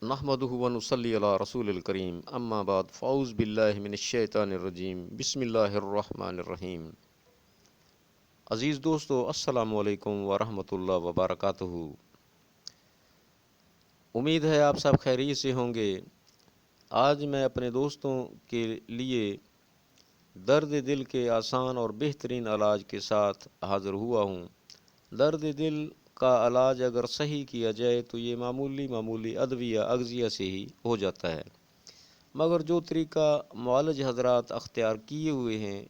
نحمدہ و نصلی علی رسول الکریم اما بعد فاعوذ باللہ من الشیطان الرجیم بسم اللہ الرحمن الرحیم۔ عزیز دوستو، السلام علیکم ورحمۃ اللہ وبرکاتہ۔ امید ہے آپ سب خیریت سے ہوں گے۔ آج میں اپنے دوستوں کے لیے درد دل کے آسان اور بہترین علاج کے ساتھ حاضر ہوا ہوں۔ درد دل کا علاج اگر صحیح کیا جائے تو یہ معمولی ادویہ اغذیہ سے ہی ہو جاتا ہے، مگر جو طریقہ معالج حضرات اختیار کیے ہوئے ہیں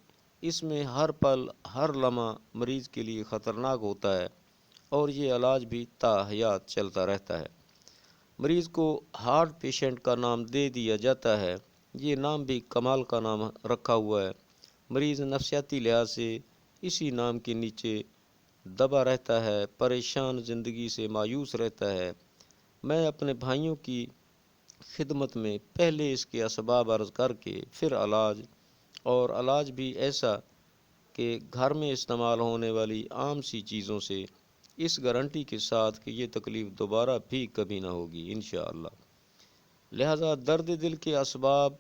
اس میں ہر پل ہر لمحہ مریض کے لیے خطرناک ہوتا ہے اور یہ علاج بھی تا حیات چلتا رہتا ہے۔ مریض کو ہارٹ پیشنٹ کا نام دے دیا جاتا ہے، یہ نام بھی کمال کا نام رکھا ہوا ہے۔ مریض نفسیاتی لحاظ سے اسی نام کے نیچے دبا رہتا ہے، پریشان زندگی سے مایوس رہتا ہے۔ میں اپنے بھائیوں کی خدمت میں پہلے اس کے اسباب عرض کر کے پھر علاج بھی ایسا کہ گھر میں استعمال ہونے والی عام سی چیزوں سے، اس گارنٹی کے ساتھ کہ یہ تکلیف دوبارہ بھی کبھی نہ ہوگی انشاءاللہ۔ لہذا درد دل کے اسباب،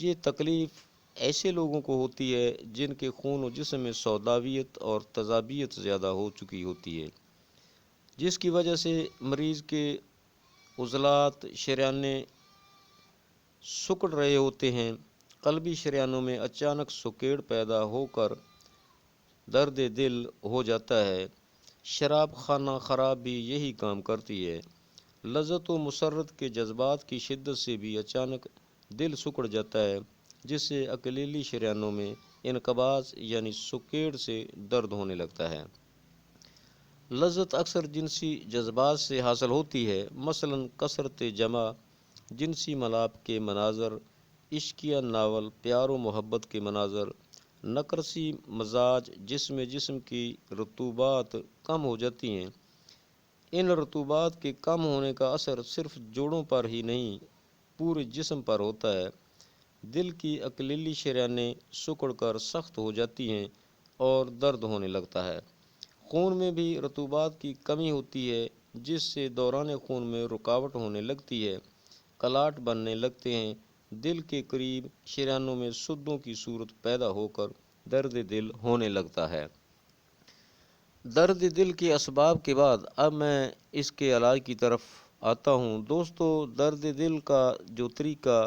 یہ تکلیف ایسے لوگوں کو ہوتی ہے جن کے خون و جسم میں سوداویت اور تیزابیت زیادہ ہو چکی ہوتی ہے، جس کی وجہ سے مریض کے عضلات شریانے سکڑ رہے ہوتے ہیں۔ قلبی شریانوں میں اچانک سکیڑ پیدا ہو کر درد دل ہو جاتا ہے۔ شراب خانہ خراب بھی یہی کام کرتی ہے۔ لذت و مسرت کے جذبات کی شدت سے بھی اچانک دل سکڑ جاتا ہے، جس سے اکلیلی شریانوں میں انقباض یعنی سکیڑ سے درد ہونے لگتا ہے۔ لذت اکثر جنسی جذبات سے حاصل ہوتی ہے، مثلا کثرت جمع، جنسی ملاپ کے مناظر، عشقیہ ناول، پیار و محبت کے مناظر، نقرسی مزاج جس میں جسم کی رطوبات کم ہو جاتی ہیں۔ ان رطوبات کے کم ہونے کا اثر صرف جوڑوں پر ہی نہیں پورے جسم پر ہوتا ہے۔ دل کی اکلیلی شریانیں سکڑ کر سخت ہو جاتی ہیں اور درد ہونے لگتا ہے۔ خون میں بھی رطوبات کی کمی ہوتی ہے، جس سے دوران خون میں رکاوٹ ہونے لگتی ہے، کلاٹ بننے لگتے ہیں، دل کے قریب شریانوں میں سدوں کی صورت پیدا ہو کر درد دل ہونے لگتا ہے۔ درد دل کے اسباب کے بعد اب میں اس کے علاج کی طرف آتا ہوں۔ دوستو، درد دل کا جو طریقہ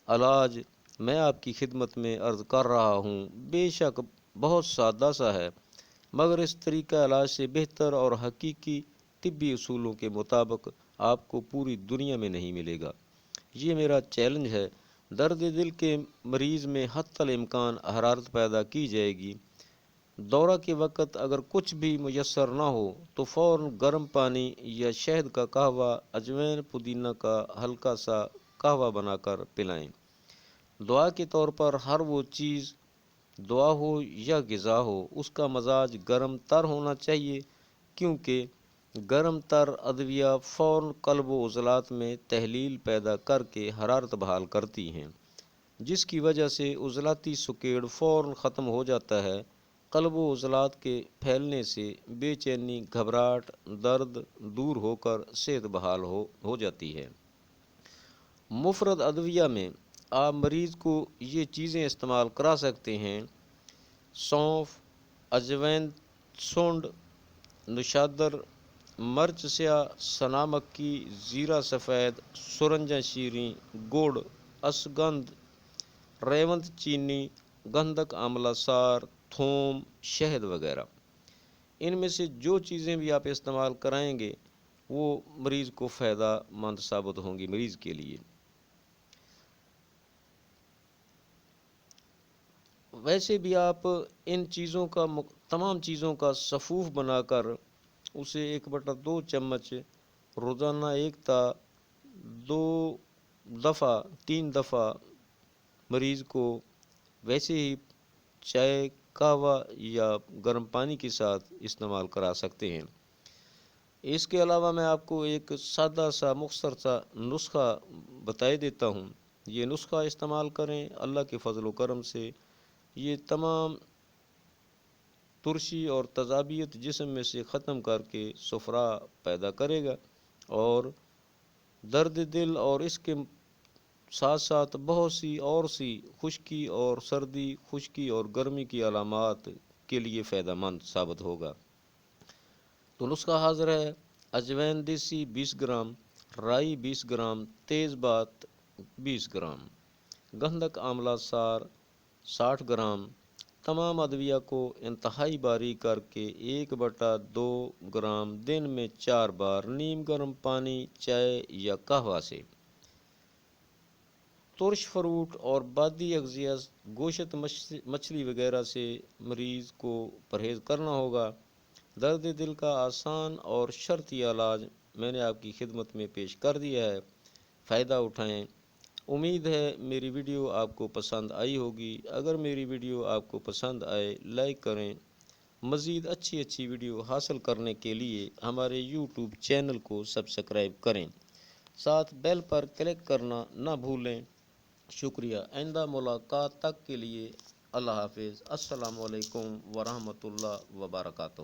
علاج میں آپ کی خدمت میں عرض کر رہا ہوں بے شک بہت سادہ سا ہے، مگر اس طریقہ علاج سے بہتر اور حقیقی طبی اصولوں کے مطابق آپ کو پوری دنیا میں نہیں ملے گا۔ یہ میرا چیلنج ہے۔ درد دل کے مریض میں حتی الامکان حرارت پیدا کی جائے گی۔ دورہ کے وقت اگر کچھ بھی میسر نہ ہو تو فوراً گرم پانی یا شہد کا قہوہ، اجوائن پودینہ کا ہلکا سا قہوہ بنا کر پلائیں۔ دعا کے طور پر ہر وہ چیز، دعا ہو یا غذا ہو، اس کا مزاج گرم تر ہونا چاہیے، کیونکہ گرم تر ادویہ فوراً قلب و عضلات میں تحلیل پیدا کر کے حرارت بحال کرتی ہیں، جس کی وجہ سے عضلاتی سکیڑ فوراً ختم ہو جاتا ہے۔ قلب و عضلات کے پھیلنے سے بے چینی، گھبراہٹ، درد دور ہو کر صحت بحال ہو جاتی ہے۔ مفرد ادویہ میں آپ مریض کو یہ چیزیں استعمال کرا سکتے ہیں: سونف، اجوائن، سونڈ، نشادر، مرچ سیاہ، سنا مکی، زیرہ سفید، سرنجہ شیریں، گڑ، اشگندھ، ریوند چینی، گندھک آملہ سار، تھوم، شہد وغیرہ۔ ان میں سے جو چیزیں بھی آپ استعمال کرائیں گے وہ مریض کو فائدہ مند ثابت ہوں گی مریض کے لیے۔ ویسے بھی آپ ان چیزوں کا تمام چیزوں کا صفوف بنا کر اسے 1/2 چمچ روزانہ 1 تا 2 دفعہ 3 دفعہ مریض کو ویسے ہی چائے، قہوہ یا گرم پانی کے ساتھ استعمال کرا سکتے ہیں۔ اس کے علاوہ میں آپ کو ایک سادہ سا مختصر سا نسخہ بتائی دیتا ہوں۔ یہ نسخہ استعمال کریں، اللہ کے فضل و کرم سے یہ تمام ترشی اور تیزابیت جسم میں سے ختم کر کے صفرا پیدا کرے گا اور درد دل اور اس کے ساتھ ساتھ بہت سی خشکی اور سردی، خشکی اور گرمی کی علامات کے لیے فائدہ مند ثابت ہوگا۔ تو نسخہ حاضر ہے: اجوین دیسی 20 گرام، رائی 20 گرام، تیز بات 20 گرام، گندھک آملہ سار 60 گرام۔ تمام ادویہ کو انتہائی باریک کر کے 1/2 گرام دن میں 4 بار نیم گرم پانی، چائے یا قہوہ سے۔ ترش فروٹ اور بادی اغذیہ، گوشت، مچھلی وغیرہ سے مریض کو پرہیز کرنا ہوگا۔ درد دل کا آسان اور شرطی علاج میں نے آپ کی خدمت میں پیش کر دیا ہے، فائدہ اٹھائیں۔ امید ہے میری ویڈیو آپ کو پسند آئی ہوگی۔ اگر میری ویڈیو آپ کو پسند آئے لائک کریں۔ مزید اچھی ویڈیو حاصل کرنے کے لیے ہمارے یوٹیوب چینل کو سبسکرائب کریں، ساتھ بیل پر کلک کرنا نہ بھولیں۔ شکریہ۔ آئندہ ملاقات تک کے لیے اللہ حافظ۔ السلام علیکم ورحمۃ اللہ وبرکاتہ۔